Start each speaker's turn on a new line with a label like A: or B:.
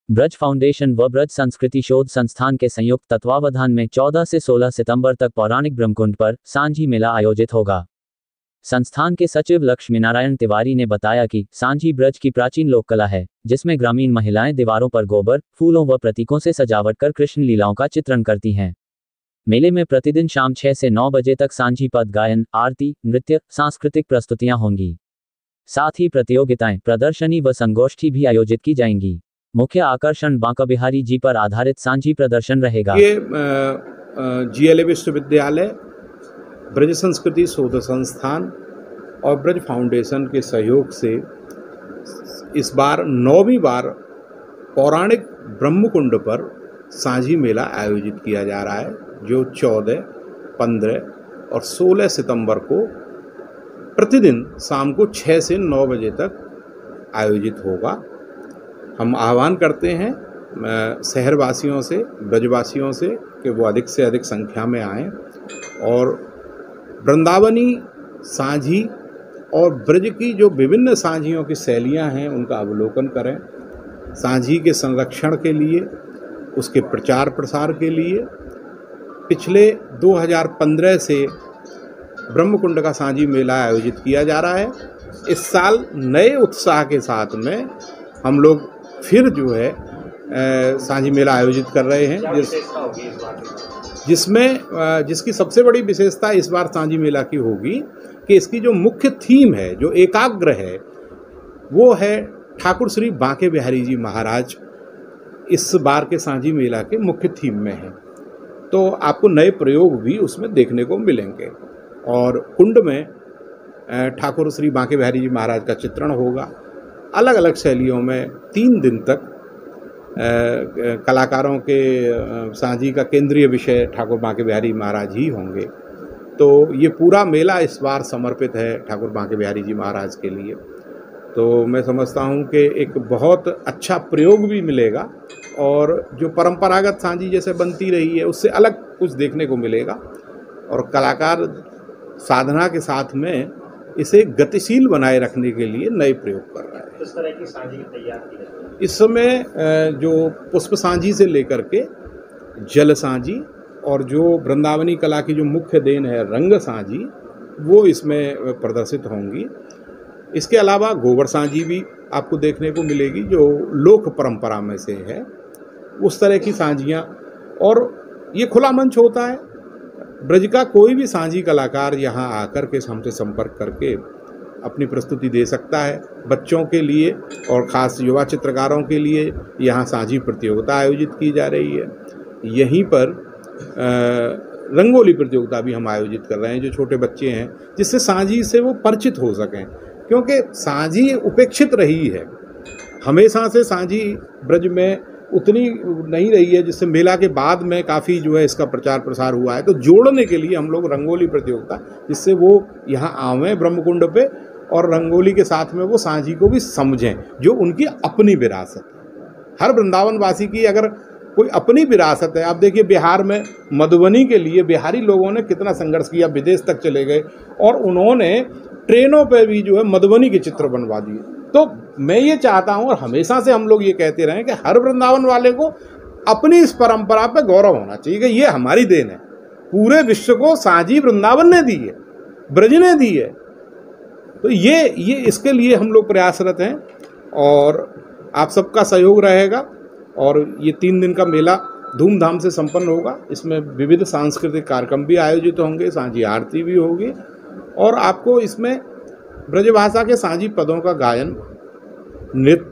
A: Braj foundation व ब्रज संस्कृति शोध संस्थान के संयुक्त तत्वावधान में 14 से 16 सितंबर तक पौराणिक ब्रह्मकुंड पर सांझी मेला आयोजित होगा। संस्थान के सचिव लक्ष्मी नारायण तिवारी ने बताया कि सांझी ब्रज की प्राचीन लोक कला है, जिसमें ग्रामीण महिलाएं दीवारों पर गोबर, फूलों व प्रतीकों से सजावट कर कृष्ण लीलाओं का चित्रण करती हैं। मेले में प्रतिदिन शाम 6 से 9 बजे तक सांझी पद गायन, आरती, नृत्य, सांस्कृतिक प्रस्तुतियां होंगी। साथ ही प्रतियोगिताएं, प्रदर्शनी व संगोष्ठी भी आयोजित की जाएंगी। मुख्य आकर्षण बांका बिहारी जी पर आधारित सांझी प्रदर्शन रहेगा।
B: ये GLA विश्वविद्यालय, ब्रज संस्कृति शोध संस्थान और ब्रज फाउंडेशन के सहयोग से इस बार 9वीं बार पौराणिक ब्रह्मकुंड पर सांझी मेला आयोजित किया जा रहा है, जो 14, 15 और 16 सितंबर को प्रतिदिन शाम को 6 से 9 बजे तक आयोजित होगा। हम आह्वान करते हैं शहरवासियों से, ब्रजवासियों से कि वो अधिक से अधिक संख्या में आएं और वृंदावनी सांझी और ब्रज की जो विभिन्न सांझियों की शैलियां हैं उनका अवलोकन करें। सांझी के संरक्षण के लिए, उसके प्रचार प्रसार के लिए पिछले 2015 से ब्रह्मकुंड का सांझी मेला आयोजित किया जा रहा है। इस साल नए उत्साह के साथ में हम लोग फिर जो है सांझी मेला आयोजित कर रहे हैं, जिसकी सबसे बड़ी विशेषता इस बार सांझी मेला की होगी कि इसकी जो मुख्य थीम है, जो एकाग्र है, वो है ठाकुर श्री बांके बिहारी जी महाराज। इस बार के सांझी मेला के मुख्य थीम में है, तो आपको नए प्रयोग भी उसमें देखने को मिलेंगे। और कुंड में ठाकुर श्री बांके बिहारी जी महाराज का चित्रण होगा। अलग अलग शैलियों में 3 दिन तक कलाकारों के सांझी का केंद्रीय विषय ठाकुर बांके बिहारी महाराज ही होंगे। तो ये पूरा मेला इस बार समर्पित है ठाकुर बांके बिहारी जी महाराज के लिए। तो मैं समझता हूँ कि एक बहुत अच्छा प्रयोग भी मिलेगा और जो परंपरागत सांझी जैसे बनती रही है उससे अलग कुछ देखने को मिलेगा, और कलाकार साधना के साथ में इसे गतिशील बनाए रखने के लिए नए प्रयोग कर रहा है।
C: किस तरह की सांझी तैयार की जाती है?
B: इस समय जो पुष्प सांझी से लेकर के जल सांझी और जो वृंदावनी कला की जो मुख्य देन है रंग सांझी, वो इसमें प्रदर्शित होंगी। इसके अलावा गोबर सांझी भी आपको देखने को मिलेगी, जो लोक परंपरा में से है, उस तरह की सांझियाँ। और ये खुला मंच होता है, ब्रज का कोई भी सांझी कलाकार यहाँ आकर के हमसे संपर्क करके अपनी प्रस्तुति दे सकता है। बच्चों के लिए और ख़ास युवा चित्रकारों के लिए यहाँ सांझी प्रतियोगिता आयोजित की जा रही है। यहीं पर रंगोली प्रतियोगिता भी हम आयोजित कर रहे हैं, जो छोटे बच्चे हैं, जिससे सांझी से वो परिचित हो सकें, क्योंकि सांझी उपेक्षित रही है। हमेशा से सांझी ब्रज में उतनी नहीं रही है, जिससे मेला के बाद में काफ़ी जो है इसका प्रचार प्रसार हुआ है। तो जोड़ने के लिए हम लोग रंगोली प्रतियोगिता, जिससे वो यहाँ आवें ब्रह्मकुंड पे और रंगोली के साथ में वो सांझी को भी समझें, जो उनकी अपनी विरासत है। हर वृंदावन वासी की अगर कोई अपनी विरासत है। आप देखिए बिहार में मधुबनी के लिए बिहारी लोगों ने कितना संघर्ष किया, विदेश तक चले गए और उन्होंने ट्रेनों पे भी जो है मधुबनी के चित्र बनवा दिए। तो मैं ये चाहता हूँ और हमेशा से हम लोग ये कहते रहे कि हर वृंदावन वाले को अपनी इस परंपरा पे गौरव होना चाहिए कि ये हमारी देन है। पूरे विश्व को सांझी वृंदावन ने दी है, ब्रज ने दी है। तो ये इसके लिए हम लोग प्रयासरत हैं और आप सबका सहयोग रहेगा। और ये 3 दिन का मेला धूमधाम से संपन्न होगा। इसमें विविध सांस्कृतिक कार्यक्रम भी आयोजित होंगे, सांझी आरती भी होगी और आपको इसमें ब्रजभाषा के सांझी पदों का गायन, नृत्य,